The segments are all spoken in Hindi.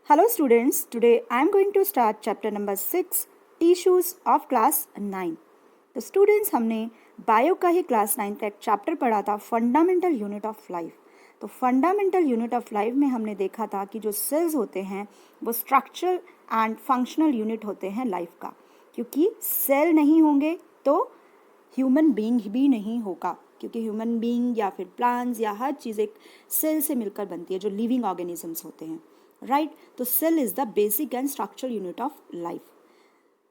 Hello students, today I am going to start chapter number 6 Tissues of class 9. तो स्टूडेंट्स हमने बायो का ही क्लास 9 का एक चैप्टर पढ़ा था फंडामेंटल यूनिट ऑफ लाइफ। तो फंडामेंटल यूनिट ऑफ लाइफ में हमने देखा था कि जो सेल्स होते हैं वो स्ट्रक्चरल एंड फंक्शनल यूनिट होते हैं लाइफ का, क्योंकि सेल नहीं होंगे तो ह्यूमन बीइंग भी नहीं होगा, क्योंकि ह्यूमन बीइंग या फिर प्लांट्स या हर चीज़ एक सेल से मिलकर बनती है जो लिविंग ऑर्गेनिजम्स होते हैं, राइट। तो cell is the basic and structural unit of life.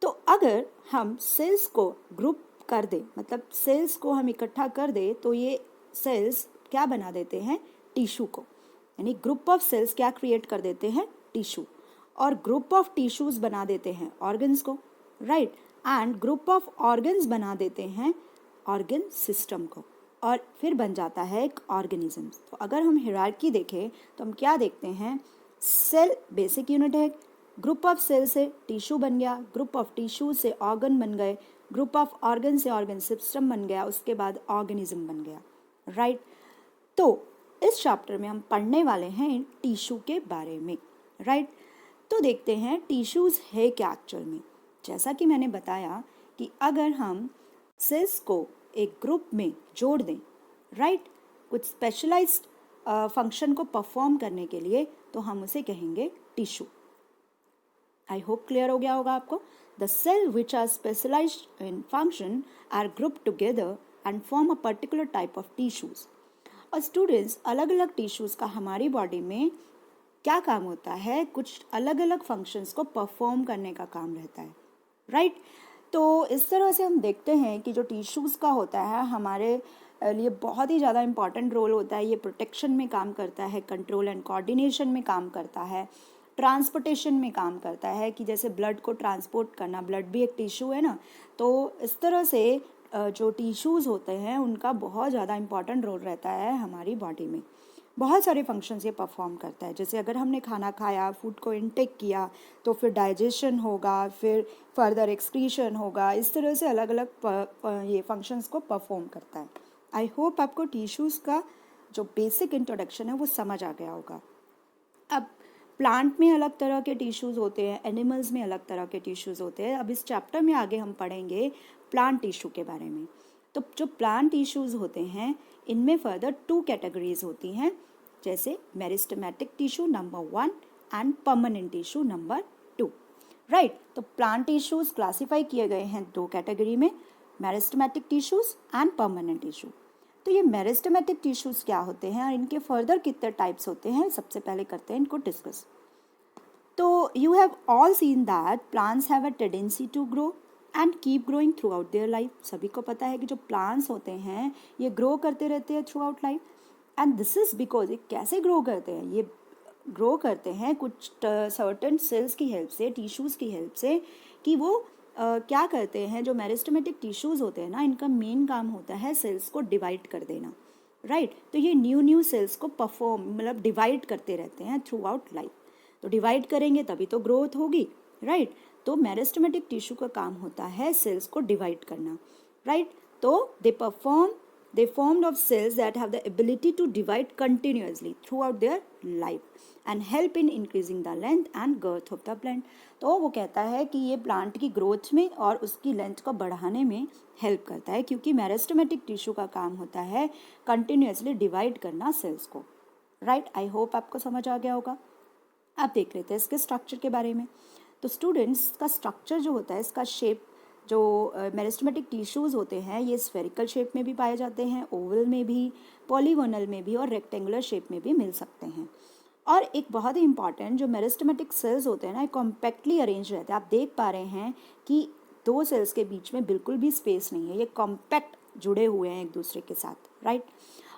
तो अगर हम सेल्स को ग्रुप कर दे, मतलब सेल्स को हम इकट्ठा कर दे, तो ये सेल्स क्या बना देते हैं, टिश्यू को, यानी ग्रुप ऑफ सेल्स क्या क्रिएट कर देते हैं, टिश्यू, और ग्रुप ऑफ टिश्यूज बना देते हैं ऑर्गन्स को, right, and group of organs बना देते हैं ऑर्गन सिस्टम को, और फिर बन जाता है एक ऑर्गेनिज्म। तो अगर हम हायरार्की देखें तो हम क्या देखते हैं, सेल बेसिक यूनिट है, ग्रुप ऑफ सेल से टिश्यू बन गया, ग्रुप ऑफ टिश्यू से ऑर्गन बन गए, ग्रुप ऑफ ऑर्गन से ऑर्गन सिस्टम बन गया, उसके बाद ऑर्गेनिज्म बन गया, राइट। तो इस चैप्टर में हम पढ़ने वाले हैं टिश्यू के बारे में, राइट। तो देखते हैं टिश्यूज है क्या एक्चुअल में। जैसा कि मैंने बताया कि अगर हम सेल्स को एक ग्रुप में जोड़ दें, राइट, कुछ स्पेशलाइज्ड फंक्शन को परफॉर्म करने के लिए, तो हम उसे कहेंगे टिश्यू। आई होप क्लियर हो गया होगा आपको। The cell which are specialized in function are group together and form a particular type of tissues. और स्टूडेंट्स, अलग अलग टिश्यूज का हमारी बॉडी में क्या काम होता है, कुछ अलग अलग फंक्शंस को परफॉर्म करने का काम रहता है, राइट। तो इस तरह से हम देखते हैं कि जो टिश्यूज़ का होता है हमारे लिए बहुत ही ज़्यादा इम्पॉर्टेंट रोल होता है। ये प्रोटेक्शन में काम करता है, कंट्रोल एंड कोऑर्डिनेशन में काम करता है, ट्रांसपोर्टेशन में काम करता है, कि जैसे ब्लड को ट्रांसपोर्ट करना, ब्लड भी एक टिश्यू है ना। तो इस तरह से जो टिश्यूज़ होते हैं उनका बहुत ज़्यादा इम्पॉर्टेंट रोल रहता है हमारी बॉडी में। बहुत सारे फंक्शंस ये परफॉर्म करता है। जैसे अगर हमने खाना खाया, फूड को इनटेक किया, तो फिर डाइजेशन होगा, फिर फर्दर एक्सक्रीशन होगा, इस तरह से अलग अलग ये फंक्शंस को परफॉर्म करता है। आई होप आपको टिश्यूज़ का जो बेसिक इंट्रोडक्शन है वो समझ आ गया होगा। अब प्लांट में अलग तरह के टिश्यूज़ होते हैं, एनिमल्स में अलग तरह के टिश्यूज़ होते हैं। अब इस चैप्टर में आगे हम पढ़ेंगे प्लांट टिश्यू के बारे में। तो जो प्लांट टिश्यूज़ होते हैं इनमें फर्दर 2 कैटेगरीज होती हैं, जैसे meristematic tissue number 1 and permanent tissue number 2, right. तो प्लांट टिश्यूज़ क्लासीफाई किए गए हैं 2 कैटेगरी में, meristematic tissues and permanent tissue. तो ये मेरिस्टेमेटिक टिश्यूज़ क्या होते हैं और इनके फर्दर कितने टाइप्स होते हैं, सबसे पहले करते हैं इनको डिस्कस। तो you have all seen that plants have a tendency to grow and keep growing throughout their life. सभी को पता है कि जो प्लांट्स होते हैं ये ग्रो करते रहते हैं through out life, and this is because ये कैसे ग्रो करते हैं, ये ग्रो करते हैं कुछ सर्टेन सेल्स की हेल्प से, टिश्यूज़ की हेल्प से, कि वो क्या करते हैं, जो मेरिस्टेमेटिक टिश्यूज़ होते हैं ना, इनका मेन काम होता है सेल्स को डिवाइड कर देना, राइट। तो ये न्यू सेल्स को मतलब डिवाइड करते रहते हैं थ्रू आउट लाइफ। तो डिवाइड करेंगे तभी तो ग्रोथ होगी, राइट। तो मेरिस्टेमेटिक टिश्यू का काम होता है सेल्स को डिवाइड करना, राइट। तो they formed of cells that have the ability to divide continuously throughout their life and help in increasing the length and girth of the plant। तो वो कहता है कि ये प्लांट की ग्रोथ में और उसकी लेंथ को बढ़ाने में हेल्प करता है, क्योंकि मेरिस्टेमेटिक टिश्यू का काम होता है कंटिन्यूसली डिवाइड करना सेल्स को, राइट। आई होप आपको समझ आ गया होगा। अब देख लेते हैं इसके स्ट्रक्चर के बारे में। तो स्टूडेंट्स, का स्ट्रक्चर जो होता है, इसका शेप, जो मेरिस्टेमेटिक टिश्यूज़ होते हैं ये स्फेरिकल शेप में भी पाए जाते हैं, ओवल में भी, पॉलीगोनल में भी और रेक्टेंगुलर शेप में भी मिल सकते हैं। और एक बहुत ही इंपॉर्टेंट, जो मेरिस्टेमेटिक सेल्स होते हैं ना, कॉम्पैक्टली अरेंज रहते हैं। आप देख पा रहे हैं कि 2 सेल्स के बीच में बिल्कुल भी स्पेस नहीं है, ये कॉम्पैक्ट जुड़े हुए हैं एक दूसरे के साथ, राइट।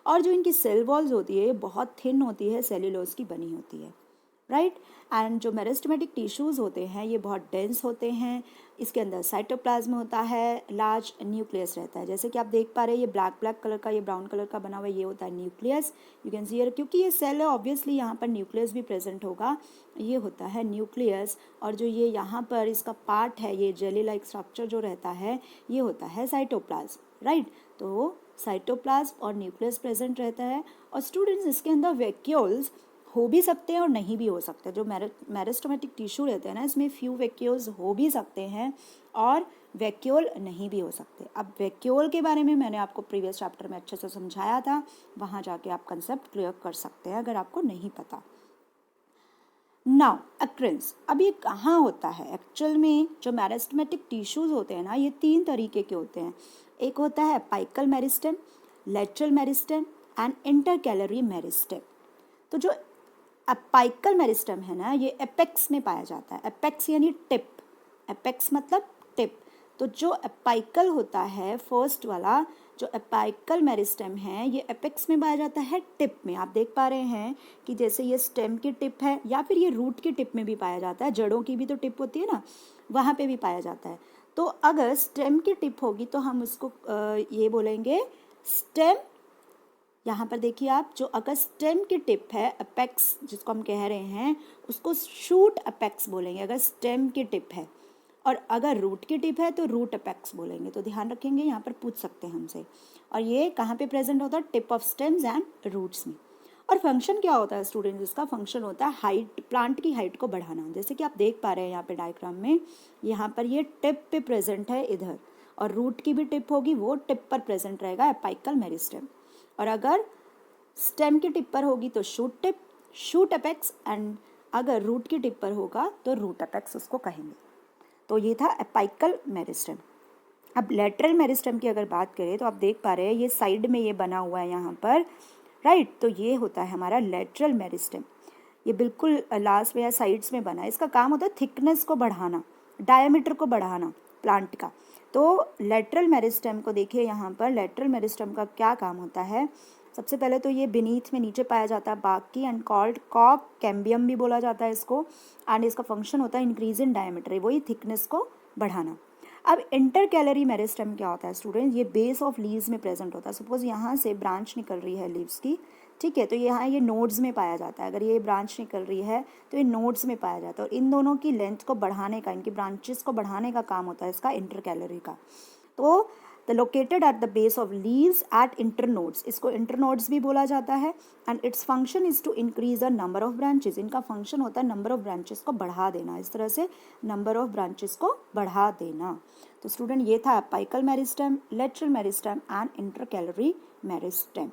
और जो इनकी सेल वॉल्स होती है ये बहुत थिन होती है, सेल्यूलोज की बनी होती है, राइट। एंड जो मेरिस्टेमेटिक टिश्यूज़ होते हैं ये बहुत डेंस होते हैं। इसके अंदर साइटोप्लाज्म होता है, लार्ज न्यूक्लियस रहता है। जैसे कि आप देख पा रहे हैं ये ब्लैक कलर का, ये ब्राउन कलर का बना हुआ ये होता है nucleus. You can see here, क्योंकि ये सेल है ऑब्वियसली यहाँ पर न्यूक्लियस भी प्रेजेंट होगा, ये होता है न्यूक्लियस। और जो ये यहाँ पर इसका पार्ट है, ये जेली लाइक स्ट्रक्चर जो रहता है, ये होता है साइटोप्लाज्म, राइट। तो साइटोप्लाज्म और न्यूक्लियस प्रेजेंट रहता है। और स्टूडेंट्स, इसके अंदर वैक्यूल्स हो भी सकते हैं और नहीं भी हो सकते। जो मेरिस्टेमेटिक टिश्यू रहते हैं ना, इसमें फ्यू वैक्यूल्स हो भी सकते हैं और वैक्यूल नहीं भी हो सकते। अब वैक्यूल के बारे में मैंने आपको प्रीवियस चैप्टर में अच्छे से समझाया था, वहाँ जाके आप कंसेप्ट क्लियर कर सकते हैं अगर आपको नहीं पता। नाउ अक्रेंस, अब ये कहाँ होता है एक्चुअल में? जो मेरिस्टेमेटिक टिश्यूज होते हैं ना, ये 3 तरीके के होते हैं। एक होता है apical meristem, lateral meristem and intercalary meristem. तो जो अपाइकल मेरिस्टेम है ना, ये एपेक्स में पाया जाता है। एपेक्स यानी टिप, एपेक्स मतलब टिप। तो जो अपाइकल होता है फर्स्ट वाला, जो अपाइकल मेरिस्टेम है, ये एपेक्स में पाया जाता है, टिप में। आप देख पा रहे हैं कि जैसे ये स्टेम की टिप है या फिर ये रूट की टिप में भी पाया जाता है। जड़ों की भी तो टिप होती है ना, वहाँ पे भी पाया जाता है। तो अगर स्टेम की टिप होगी तो हम उसको ये बोलेंगे स्टेम। यहाँ पर देखिए आप, जो अगर स्टेम की टिप है अपेक्स जिसको हम कह रहे हैं, उसको शूट अपेक्स बोलेंगे अगर स्टेम की टिप है। और अगर रूट की टिप है तो रूट अपेक्स बोलेंगे। तो ध्यान रखेंगे, यहाँ पर पूछ सकते हैं हमसे। और ये कहाँ पे प्रेजेंट होता है? Tip of stems and roots में। और फंक्शन क्या होता है स्टूडेंट? इसका फंक्शन होता है हाइट, प्लांट की हाइट को बढ़ाना। जैसे कि आप देख पा रहे हैं यहाँ पे डायग्राम में, यहाँ पर ये टिप पे प्रेजेंट है इधर, और रूट की भी टिप होगी, वो टिप पर प्रेजेंट रहेगा अपाइकल मेरिस्टेम। और अगर स्टेम की टिप पर होगी तो shoot tip, shoot apex, and अगर रूट की टिप पर होगा तो रूट अपेक्स उसको कहेंगे। तो ये था अपाइकल मेरिस्टेम। अब लेटरल मेरिस्टेम की अगर बात करें तो आप देख पा रहे हैं ये साइड में ये बना हुआ है यहाँ पर, राइट। तो ये होता है हमारा लेटरल मेरिस्टेम। ये बिल्कुल लास्ट में या साइड्स में बना है। इसका काम होता है थिकनेस को बढ़ाना, डायमीटर को बढ़ाना प्लांट का। तो लेटरल मेरिस्टेम को देखिए यहाँ पर, लेटरल मेरिस्टेम का क्या काम होता है? सबसे पहले तो ये बीनीथ में नीचे पाया जाता है, बाकी एंड कॉल्ड कॉक कैम्बियम भी बोला जाता है इसको। एंड इसका फंक्शन होता है इंक्रीज इन डायमीटर, वही थिकनेस को बढ़ाना। अब इंटरकैलरी मेरिस्टेम क्या होता है स्टूडेंट? ये बेस ऑफ लीव्स में प्रेजेंट होता है। सपोज यहाँ से ब्रांच निकल रही है लीव्स की, ठीक है, तो यहाँ ये नोड्स में पाया जाता है। अगर ये ब्रांच निकल रही है तो ये नोड्स में पाया जाता है, और इन दोनों की लेंथ को बढ़ाने का, इनकी ब्रांचेस को बढ़ाने का काम होता है इसका इंटरकैलरी का। तो the located at the base of leaves at internodes, इसको इंटरनोड्स भी बोला जाता है। And its function is to increase the number of branches, इनका फंक्शन होता है नंबर ऑफ ब्रांचेस को बढ़ा देना, इस तरह से नंबर ऑफ ब्रांचेस को बढ़ा देना। तो स्टूडेंट ये था apical meristem, lateral meristem and intercalary meristem.